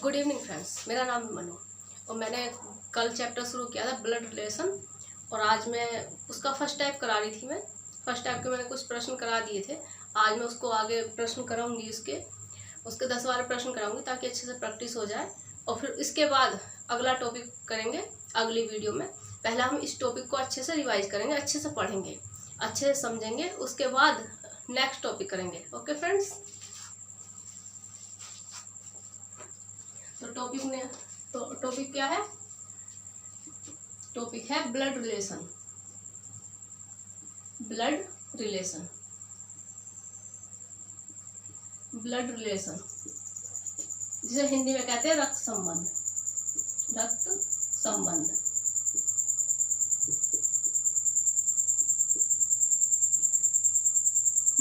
Good evening friends, मेरा नाम है मनु और मैंने कल चैप्टर शुरू किया था ब्लड रिलेशन। और आज मैं उसका फर्स्ट टाइप करा रही थी। मैं फर्स्ट टाइप के मैंने कुछ प्रश्न करा दिए थे। आज मैं उसको आगे प्रश्न कराऊंगी, उसके 10-12 प्रश्न कराऊंगी ताकि अच्छे से प्रैक्टिस हो जाए। और फिर इसके बाद अगला टॉपिक करेंगे अगली वीडियो में। पहला हम इस टॉपिक को अच्छे से रिवाइज करेंगे, अच्छे से पढ़ेंगे, अच्छे से समझेंगे, उसके बाद नेक्स्ट टॉपिक करेंगे। ओके फ्रेंड्स, तो टॉपिक क्या है? टॉपिक है blood relation. Blood relation, blood relation जिसे हिंदी में कहते हैं रक्त संबंध। रक्त संबंध।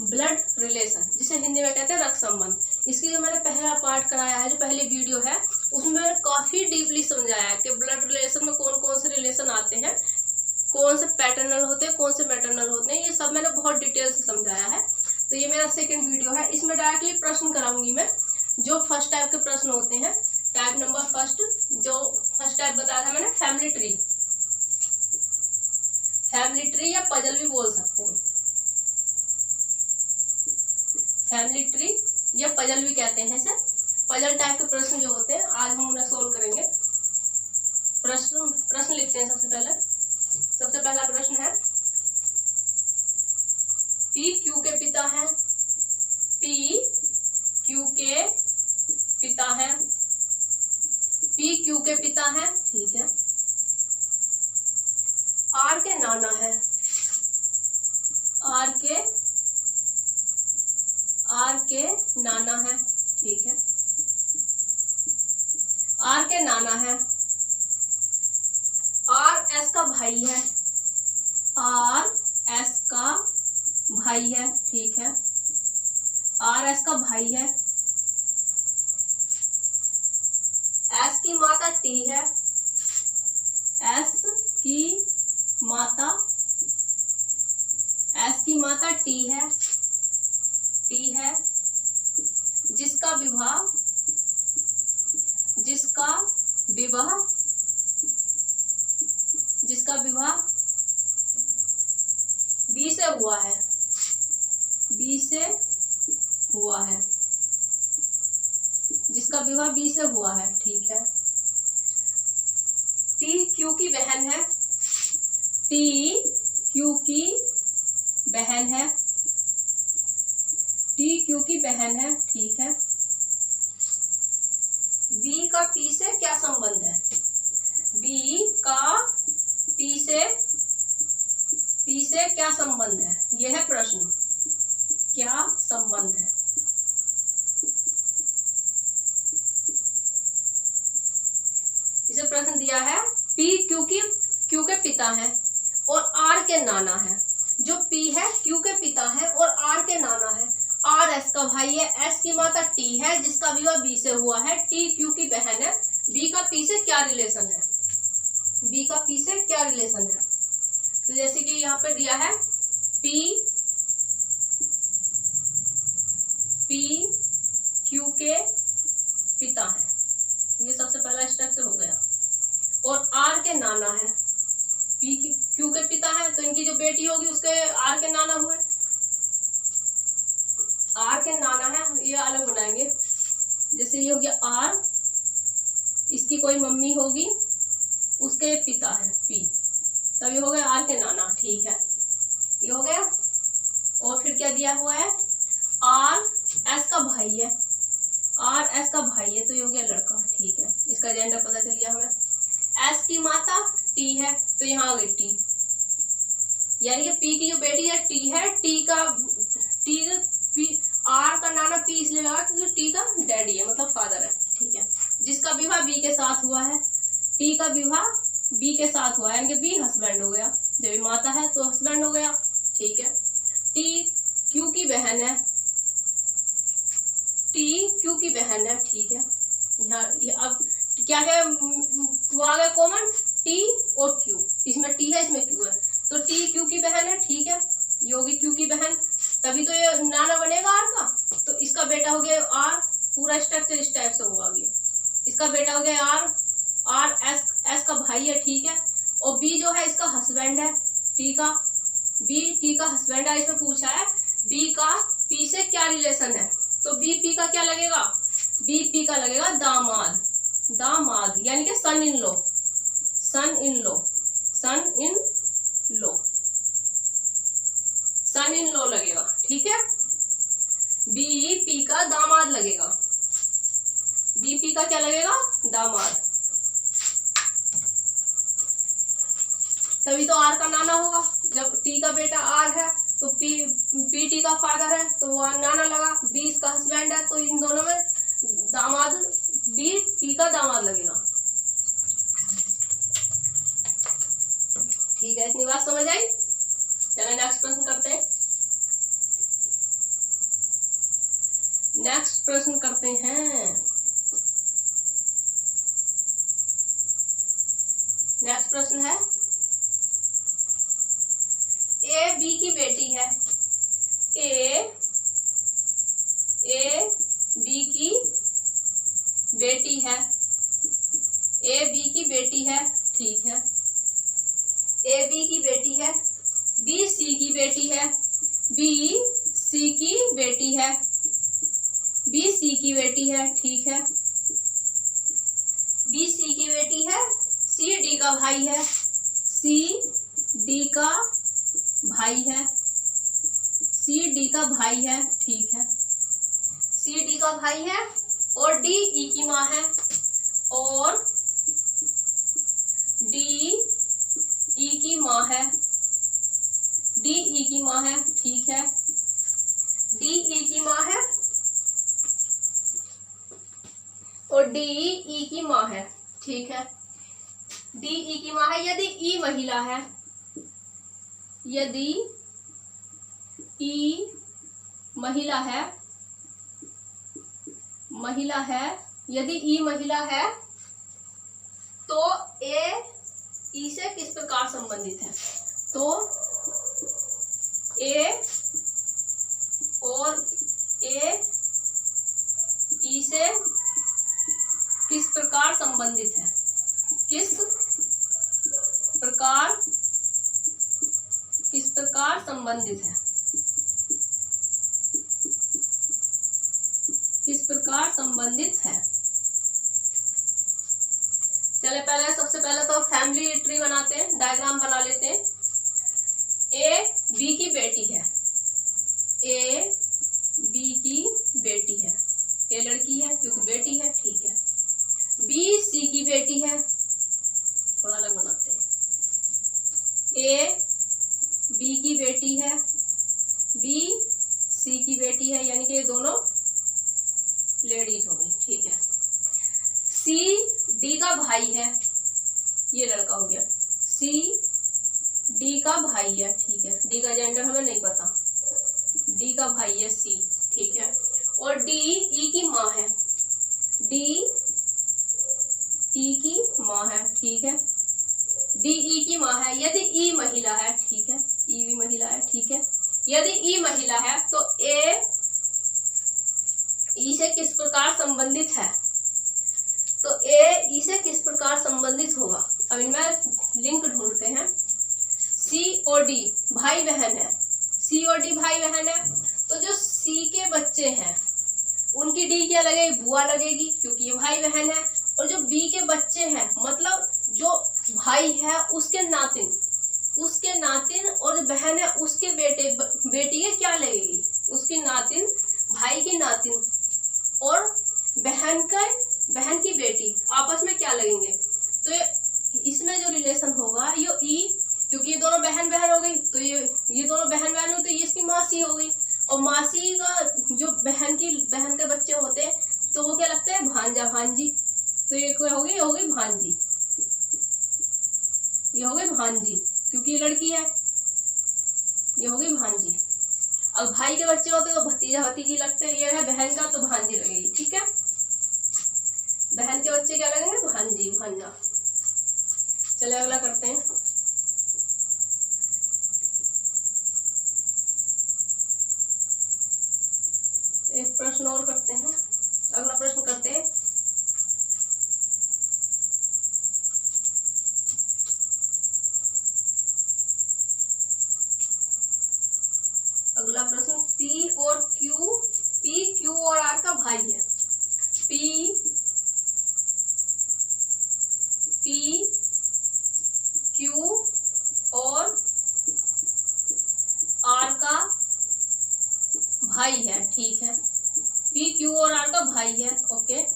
ब्लड रिलेशन जिसे हिंदी में कहते हैं रक्त संबंध। इसकी जो मैंने पहला पार्ट कराया है, जो पहली वीडियो है, उसमें मैंने काफी डीपली समझाया है कि ब्लड रिलेशन में कौन कौन से रिलेशन आते हैं, कौन से पैटर्नल होते हैं, कौन से मैटरनल होते हैं। ये सब मैंने बहुत डिटेल से समझाया है। तो ये मेरा सेकंड वीडियो है। इसमें डायरेक्टली प्रश्न कराऊंगी मैं, जो फर्स्ट टाइप के प्रश्न होते हैं। टाइप नंबर फर्स्ट, जो फर्स्ट टाइप बताया था मैंने, फैमिली ट्री। फैमिली ट्री या पजल भी बोल सकते हैं। फैमिली ट्री या पजल भी कहते हैं इसे। पजल टाइप के प्रश्न जो होते हैं, आज हम उन्हें सोल्व करेंगे। प्रश्न लिखते हैं। सबसे पहला प्रश्न है, पी क्यू के पिता हैं। पी क्यू के पिता हैं। पी क्यू के पिता हैं, ठीक है। आर के नाना है। आर के नाना है, ठीक है। आर के नाना है। आर एस का भाई है। आर एस का भाई है, ठीक है। आर एस का भाई है। एस की माता टी है। एस की माता टी है। टी है। जिसका विवाह बी से हुआ है। बी से हुआ है। जिसका विवाह बी से हुआ है, ठीक है। टी क्यू की बहन है। टी क्यू की बहन है। टी क्यू की बहन है, ठीक है। बी का पी से क्या संबंध है? बी का पी से क्या संबंध है? यह है प्रश्न। क्या संबंध है? इसे प्रश्न दिया है, पी क्यू के पिता है और आर के नाना है। जो पी है क्यू के पिता है और आर के नाना है। आर एस का भाई है। एस की माता टी है, जिसका विवाह बी से हुआ है। टी क्यू की बहन है। बी का पी से क्या रिलेशन है? बी का पी से क्या रिलेशन है? तो जैसे कि यहाँ पे दिया है, पी क्यू के पिता है, ये सबसे पहला स्ट्रक्चर हो गया। और आर के नाना है। पी क्यू के पिता है, तो इनकी जो बेटी होगी उसके आर के नाना हुए। आर के नाना है, ये अलग बनाएंगे। जैसे ये हो गया आर, इसकी कोई मम्मी होगी, उसके पिता है पी, तब ये हो गया आर के नाना, ठीक है। ये हो गया। और फिर क्या दिया हुआ है? आर एस का भाई है। आर एस का भाई है, तो ये हो गया लड़का, ठीक है। इसका जेंडर पता चल गया हमें। एस की माता टी है, तो यहाँ आ गई टी, यानी कि पी की जो बेटी है टी है। आर का नाना पी इसलिए लगा क्योंकि टी का डैडी है, मतलब फादर है, ठीक है। जिसका विवाह बी के साथ हुआ है। टी का विवाह बी के साथ हुआ है, यानी कि बी हस्बैंड हो गया। जब माता है तो हस्बैंड हो गया, ठीक है। टी क्यू की बहन है। टी क्यू की बहन है, ठीक है। यहाँ अब क्या है, वो आ गया कॉमन, टी और क्यू। इसमें टी है, इसमें क्यू है, तो टी क्यू की बहन है, ठीक है। ये होगी क्यू की बहन, तभी तो ये नाना बनेगा आर का। तो इसका बेटा हो गया आर। पूरा स्ट्रक्चर इस टाइप से होगा। अभी इसका बेटा हो गया आर, आर एस का भाई है, ठीक है। और बी जो है इसका हस्बैंड है, टी का, बी टी का हस्बैंड है। इसमें पूछा है बी का पी से क्या रिलेशन है, तो बी पी का क्या लगेगा, बी पी का लगेगा दामाद, दामाद यानी कि सन इन लो, सन इन लो, सन इन लो, सन इन लो लगेगा, ठीक है। बी पी का दामाद लगेगा, बी पी का क्या लगेगा, दामाद। तभी तो आर का नाना होगा, जब टी का बेटा आर है तो पी टी का फादर है तो वो नाना लगा, बी इसका हस्बैंड है तो इन दोनों में दामाद, बी पी का दामाद लगेगा, ठीक है। इतनी बात समझ आई। चलो नेक्स्ट प्रश्न करते हैं, नेक्स्ट प्रश्न करते हैं। नेक्स्ट प्रश्न है, ए बी की बेटी है, ए बी की बेटी है, ए बी की बेटी है, ठीक है। ए बी की बेटी है, बी सी की बेटी है, बी सी की बेटी है, बी सी की बेटी है, ठीक है। बी सी की बेटी है, सी डी का भाई है, सी डी का भाई है, सी डी का भाई है, ठीक है। सी डी का भाई है और डी ई की माँ है, और डी ई की माँ है, डी ई की माँ है, ठीक है। डी ई की माँ है और डी ई की माँ है, ठीक है। डी ई की माँ है, यदि ई महिला है, यदि ई महिला है, महिला है, यदि ई महिला है तो ए ई से किस प्रकार संबंधित है, तो ए और ए ई से किस प्रकार संबंधित है, किस प्रकार संबंधित है, किस प्रकार संबंधित है। चले पहले, सबसे पहले तो फैमिली ट्री बनाते हैं, डायग्राम बना लेते हैं। ए बी की बेटी है, ए बी की बेटी है, ए लड़की है क्योंकि बेटी है, ठीक है। बी सी की बेटी है, थोड़ा अलग बनाते हैं। ए बी की बेटी है, बी सी की बेटी है, यानी कि ये दोनों लेडीज हो गई, ठीक है। सी डी का भाई है, ये लड़का हो गया, सी डी का भाई है, ठीक है। डी का जेंडर हमें नहीं पता, डी का भाई है सी, ठीक है। और डी ई की माँ है, डी ई की माँ है, ठीक है। डी ई की माँ है, यदि ई महिला है, ठीक है, ई भी महिला है, ठीक है। यदि ई महिला है तो ए ई से किस प्रकार संबंधित है, तो ए ई से किस प्रकार संबंधित होगा। अब इनमें लिंक ढूंढते हैं। सी और डी भाई बहन है, सी और डी भाई बहन है, तो जो सी के बच्चे हैं उनकी डी क्या लगेगी, बुआ लगेगी क्योंकि ये भाई बहन है। और जो बी के बच्चे हैं मतलब जो भाई है उसके नातिन, उसके नातिन, और जो बहन है उसके बेटे बेटी है क्या लगेगी, उसकी नातिन, भाई की नातिन और बहन की बेटी आपस में क्या लगेंगे। तो इसमें जो रिलेशन होगा ये ई, क्योंकि ये दोनों बहन हो गई, तो ये दोनों बहन हो, तो ये इसकी मासी हो गई। और मासी का जो बहन के बच्चे होते हैं तो वो क्या लगता है, भांजा भांजी, तो ये क्या होगी, ये होगी भांजी, ये हो गई भांजी क्योंकि ये लड़की है, ये हो गई भांजी। अब भाई के बच्चे होते तो भतीजा भतीजी लगते हैं, ये है बहन का तो भांजी लगेगी, ठीक है। बहन के बच्चे क्या लगेंगे, भांजी भांजा। चले अगला करते हैं। एक प्रश्न और करते हैं, अगला प्रश्न करते हैं। भाई है। पी क्यू और आर का भाई है, ठीक है। पी क्यू और आर का भाई है, ओके।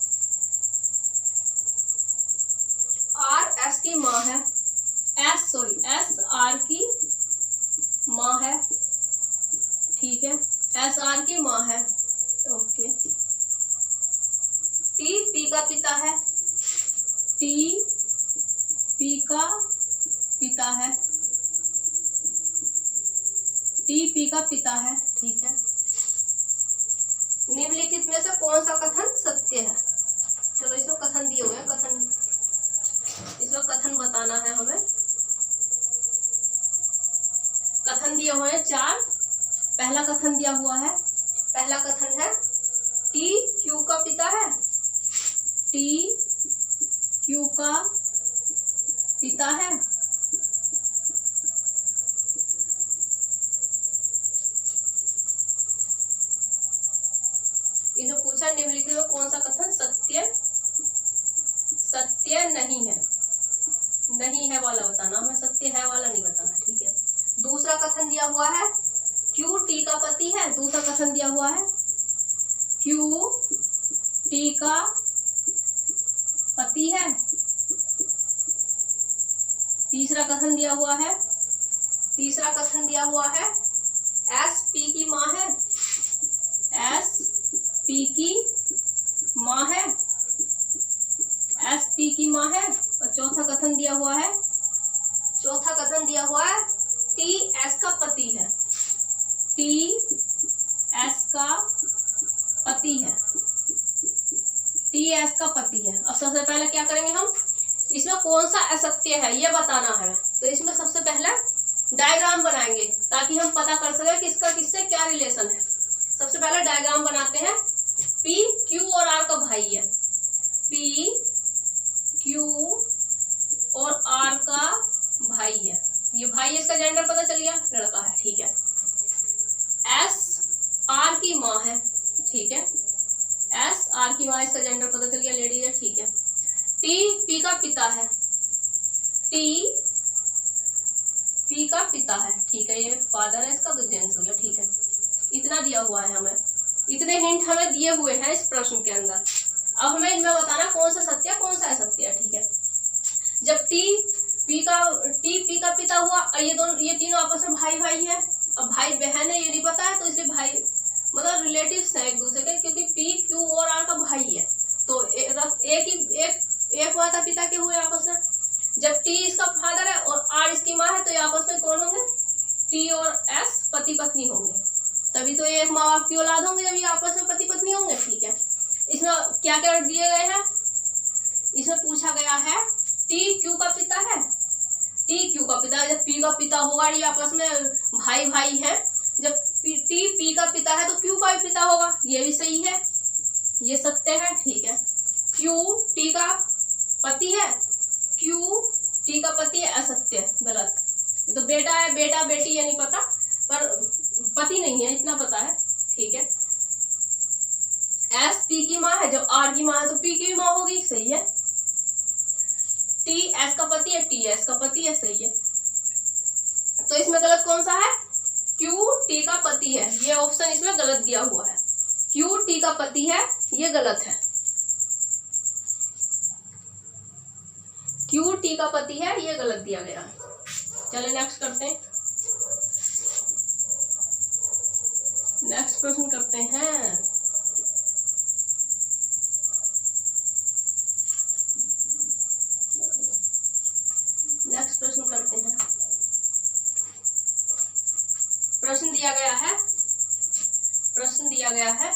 आर एस की माँ है, एस आर की माँ है, ठीक है। एस आर की माँ है, ओके। टी पी का पिता है, टी पी का पिता है, टी पी का पिता है, ठीक है। निम्नलिखित में से कौन सा कथन सत्य है? चलो इसमें कथन दिए हुए हैं, इसमें कथन बताना है हमें। कथन दिए हुए हैं 4। पहला कथन दिया हुआ है, पहला कथन है टी क्यू का पिता है, टी क्यू का पिता है। इन्हें पूछा निम्नलिखित में कौन सा कथन सत्य नहीं है। नहीं है वाला बताना, हमें सत्य है वाला नहीं बताना, ठीक है। दूसरा कथन दिया हुआ है क्यू टी का पति है, दूसरा कथन दिया हुआ है क्यू टी का पति है। तीसरा कथन दिया हुआ है एस पी की माँ है, एस पी की माँ है, एस पी की माँ है। और चौथा कथन दिया हुआ है टी एस का पति है, टी एस का पति है, टी एस का पति है। अब सबसे पहले क्या करेंगे हम, इसमें कौन सा असत्य है ये बताना है। तो इसमें सबसे पहले डायग्राम बनाएंगे ताकि हम पता कर सके कि इसका किससे क्या रिलेशन है। सबसे पहले डायग्राम बनाते हैं। पी क्यू और आर का भाई है, पी क्यू और आर का भाई है। ये भाई, इसका जेंडर पता चल गया, लड़का है, ठीक है। एस आर की माँ है, ठीक है। एस आर की माँ, इसका जेंडर पता चल गया, लेडीज है, ठीक है। टी पी का पिता है, टी पी का पिता है, ठीक है। ये फादर है इसका, तो जेंट्स हो गया, ठीक है। इतना दिया हुआ है हमें, इतने हिंट हमें दिए हुए हैं इस प्रश्न के अंदर। अब हमें इनमें बताना कौन सा सत्य कौन सा असत्य है, ठीक है। जब टी पी का पिता हुआ, ये तीनों आपस में भाई भाई है। अब भाई बहन है ये नहीं पता है, तो इसलिए भाई मतलब रिलेटिव्स है एक दूसरे के, क्योंकि पी क्यू और आर का भाई है, तो एक माता पिता के हुए आपस में। जब टी इसका फादर है और आर इसकी माँ है, तो ये आपस में कौन होंगे, टी और एस पति पत्नी होंगे। तभी तो ये एक माँ बाप की औलाद होंगे जब ये आपस में पति पत्नी होंगे, ठीक है। इसमें क्या क्या दिए गए हैं, इसमें पूछा गया है टी क्यू का पिता है, टी क्यू का पिता है। जब पी का पिता होगा, ये आपस में भाई भाई है। जब टी पी का पिता है तो क्यू का भी पिता होगा, ये भी सही है, ये सत्य है, ठीक है। क्यू टी का पति है, क्यू टी का पति है, असत्य, गलत। ये तो बेटा है, बेटा बेटी ये नहीं पता, पर पति नहीं है इतना पता है, ठीक है। एस पी की माँ है, जब आर की माँ है तो पी की भी माँ होगी, सही है। टी एस का पति है, टी एस का पति है, सही है। तो इसमें गलत कौन सा है, क्यू टी का पति है, ये ऑप्शन इसमें गलत दिया हुआ है। क्यू टी का पति है, ये गलत है। क्यू टी का पति है, ये गलत दिया गया है। चलिए नेक्स्ट करते हैं, नेक्स्ट प्रश्न करते हैं। नेक्स्ट प्रश्न करते हैं। प्रश्न दिया गया है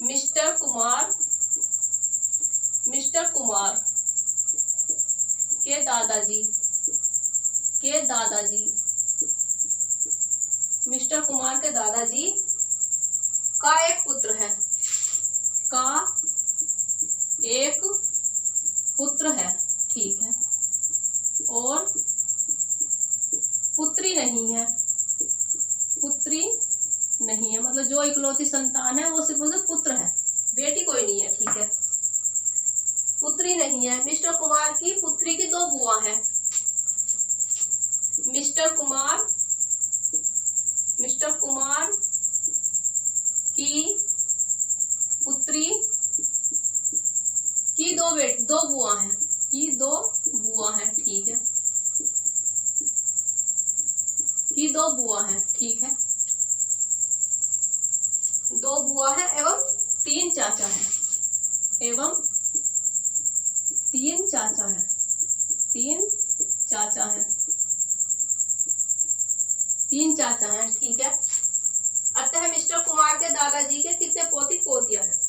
मिस्टर कुमार के दादाजी मिस्टर कुमार के दादाजी का एक पुत्र है, ठीक है। और पुत्री नहीं है, मतलब जो इकलौती संतान है वो सिर्फ पुत्र है, बेटी पुत्री की 2 बुआ हैं। मिस्टर कुमार की पुत्री की 2 बुआ हैं, की 2 बुआ हैं, ठीक है, की 2 बुआ हैं, ठीक है, 2 बुआ है एवं 3 चाचा है, एवं 3 चाचा है, 3 चाचा है, 3 चाचा हैं, ठीक है। अतः मिस्टर कुमार के दादाजी के कितने पोती पोतियां हैं?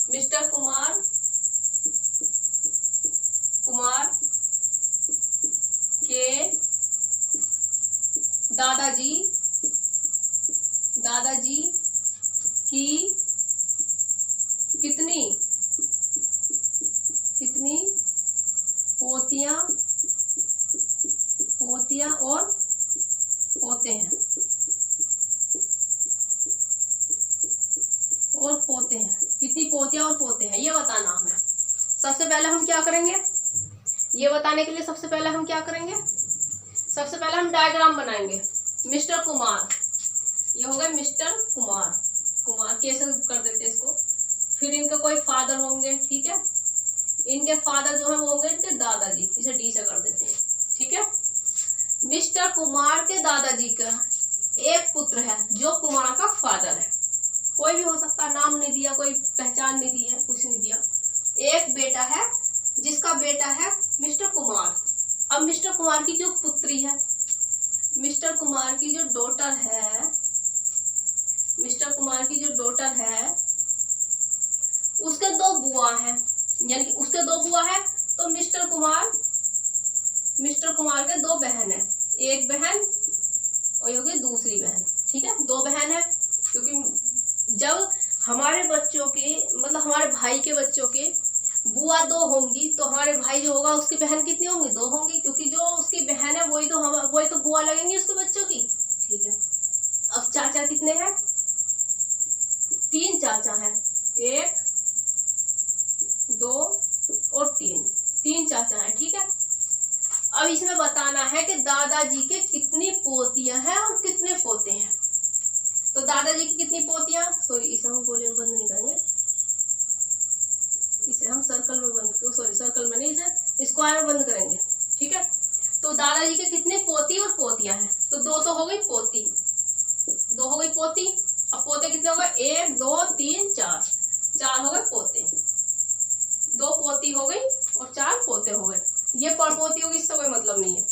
मिस्टर कुमार के दादाजी की कितनी पोतियां और पोते हैं? कितनी पोतियां और पोते हैं ये बताना हमें। सबसे पहले हम क्या करेंगे, ये बताने के लिए सबसे पहले हम क्या करेंगे, सबसे पहले हम डायग्राम बनाएंगे। मिस्टर कुमार, ये हो गए मिस्टर कुमार कैसे कर देते हैं इसको। फिर इनके कोई फादर होंगे, ठीक है, इनके फादर जो है वो होंगे इनके दादाजी, इसे डी से कर देते हैं, ठीक है। मिस्टर कुमार के दादाजी का एक पुत्र है जो कुमार का फादर है, कोई भी हो सकता, नाम नहीं दिया, कोई पहचान नहीं दी है, कुछ नहीं दिया। एक बेटा है जिसका बेटा है मिस्टर कुमार। अब मिस्टर कुमार की जो पुत्री है, मिस्टर कुमार की जो डॉटर है, उसके 2 बुआ हैं, यानी कि उसके 2 बुआ है, तो मिस्टर कुमार के 2 बहन है, एक बहन और ये होगी दूसरी बहन, ठीक है, 2 बहन है। क्योंकि जब हमारे बच्चों के मतलब हमारे भाई के बच्चों के बुआ 2 होंगी तो हमारे भाई जो होगा उसकी बहन कितनी होंगी, 2 होंगी, क्योंकि जो उसकी बहन है वही तो बुआ लगेंगी उसके बच्चों की, ठीक है। अब चाचा कितने हैं, 3 चाचा हैं, 1 2 और 3 चाचा हैं, ठीक है। अब इसमें बताना है कि दादाजी के कितनी पोतियां हैं और कितने पोते हैं। तो दादाजी की कितनी पोतियां, सॉरी इसे हम गोले में बंद नहीं करेंगे, इसे हम सर्कल में सर्कल में नहीं, इसे स्क्वायर में बंद करेंगे, ठीक है। तो दादाजी के कितने पोती और पोतियां हैं, तो 2 तो हो गई पोती, 2 हो गई पोती। अब पोते कितने हो गए, 1 2 3 4 हो गए पोते, 2 पोती हो गई और 4 पोते हो गए। ये परपोती होगी इससे कोई मतलब नहीं है,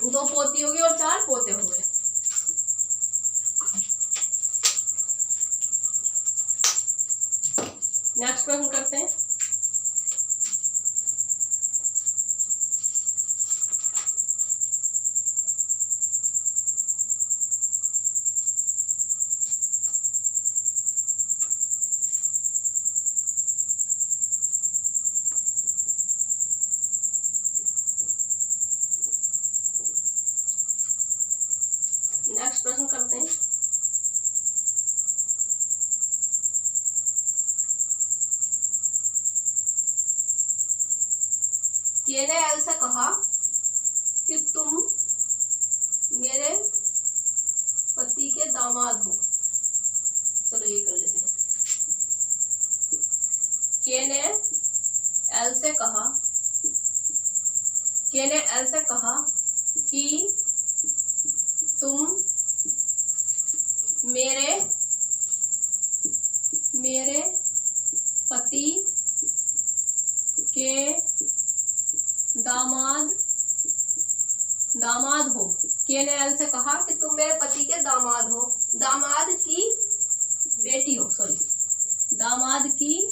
2 पोती होगी और 4 पोते हो गए। नेक्स्ट प्रश्न करते हैं। नेक्स्ट प्रश्न करते हैं। के ने एल से कहा कि तुम मेरे पति के दामाद हो। चलो ये कर लेते हैं। के ने एल से कहा कि तुम मेरे पति के दामाद हो। के ने एल से कहा कि तुम मेरे पति के दामाद हो, दामाद की बेटी हो, दामाद की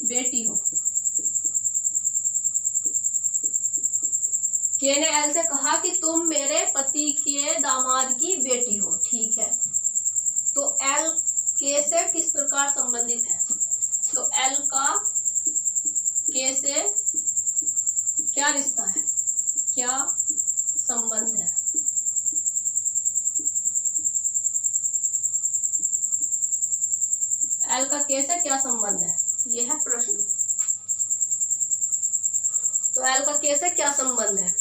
बेटी हो। के ने एल से कहा कि तुम मेरे पति के दामाद की बेटी हो, ठीक है। तो एल के से किस प्रकार संबंधित है, तो एल का के से क्या रिश्ता है, क्या संबंध है। एल का के से क्या संबंध है, ये है प्रश्न। तो एल का के से क्या संबंध है?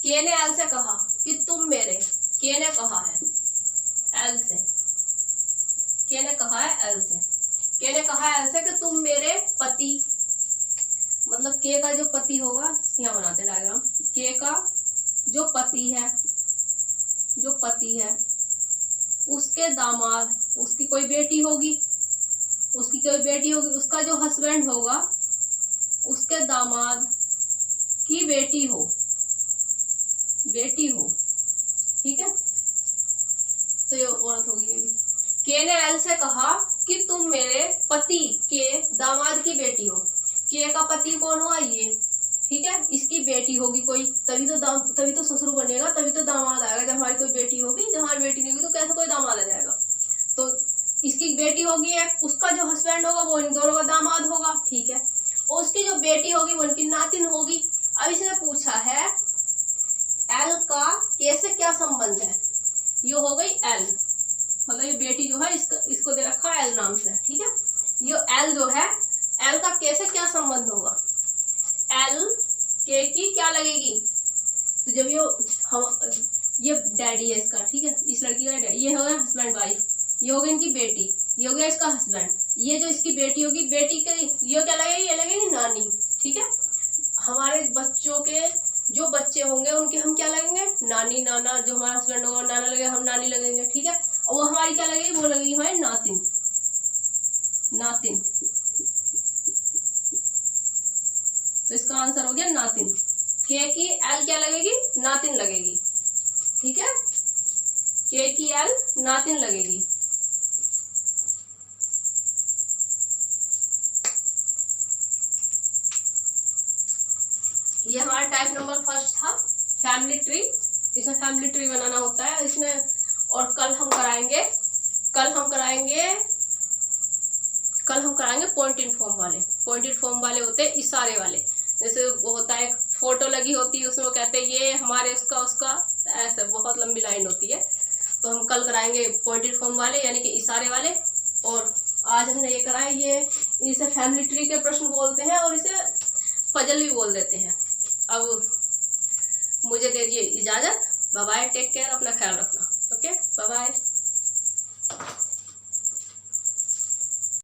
के ने एल से कहा कि तुम मेरे, के ने कहा है एल से, के ने कहा है एल से, के ने कहा है एल से कि तुम मेरे पति, मतलब के का जो पति होगा, यहाँ बनाते डायग्राम, के का जो पति है, जो पति है उसके दामाद, उसकी कोई बेटी होगी, उसकी कोई बेटी होगी, उसका जो हस्बैंड होगा उसके दामाद की बेटी हो, बेटी हो, ठीक है। तो ये औरत होगी ये भी। के ने एल से कहा कि तुम मेरे पति के दामाद की बेटी हो। के का पति कौन हुआ, ये, ठीक है। इसकी बेटी होगी कोई, तभी तो ससुर बनेगा, तभी तो दामाद आएगा। जब हमारी कोई बेटी होगी, जब हमारी बेटी नहीं होगी तो कैसे कोई दामाद आ जाएगा। तो इसकी बेटी होगी एक, उसका जो हस्बैंड होगा वो इन दोनों का दामाद होगा, ठीक है। और उसकी जो बेटी होगी वो इनकी नातिन होगी। अब इसने पूछा है एल का के से क्या संबंध है, ये हो गई एल, मतलब ये बेटी जो है इसको दे रखा है एल नाम से, ठीक है। ये एल जो है, एल का के से क्या संबंध होगा, एल के की क्या लगेगी, तो जब ये डैडी है इसका, ठीक है, इस लड़की का डैडी, ये हो गया हस्बैंड वाइफ, ये हो गई इनकी बेटी, ये हो गया इसका हस्बैंड, ये जो इसकी बेटी होगी, बेटी के ये क्या लगेगी, ये लगेगी नानी, ठीक है। हमारे बच्चों के जो बच्चे होंगे उनके हम क्या लगेंगे, नानी नाना, जो हमारा हस्बैंड होगा नाना लगेगा, हम नानी लगेंगे, ठीक है। और वो हमारी क्या लगेगी, वो लगेगी हमारी नातिन, नातिन। तो इसका आंसर हो गया नातिन। के की एल क्या लगेगी, नातिन लगेगी, ठीक है। के की एल नातिन लगेगी। ये हमारा टाइप नंबर फर्स्ट था, फैमिली ट्री। इसमें फैमिली ट्री बनाना होता है इसमें। और कल हम कराएंगे पॉइंटेड फॉर्म वाले। पॉइंटेड फॉर्म वाले होते हैं इशारे वाले, जैसे वो होता है फोटो लगी होती है उसमें, वो कहते हैं ये हमारे उसका ऐसे बहुत लंबी लाइन होती है। तो हम कल कराएंगे पॉइंटेड फॉर्म वाले, यानी कि इशारे वाले। और आज हमने ये कराया, ये इसे फैमिली ट्री के प्रश्न बोलते हैं और इसे पजल भी बोल देते हैं। अब मुझे दे दीजिए इजाजत, बाय बाय, टेक केयर, अपना ख्याल रखना, ओके, बाय बाय।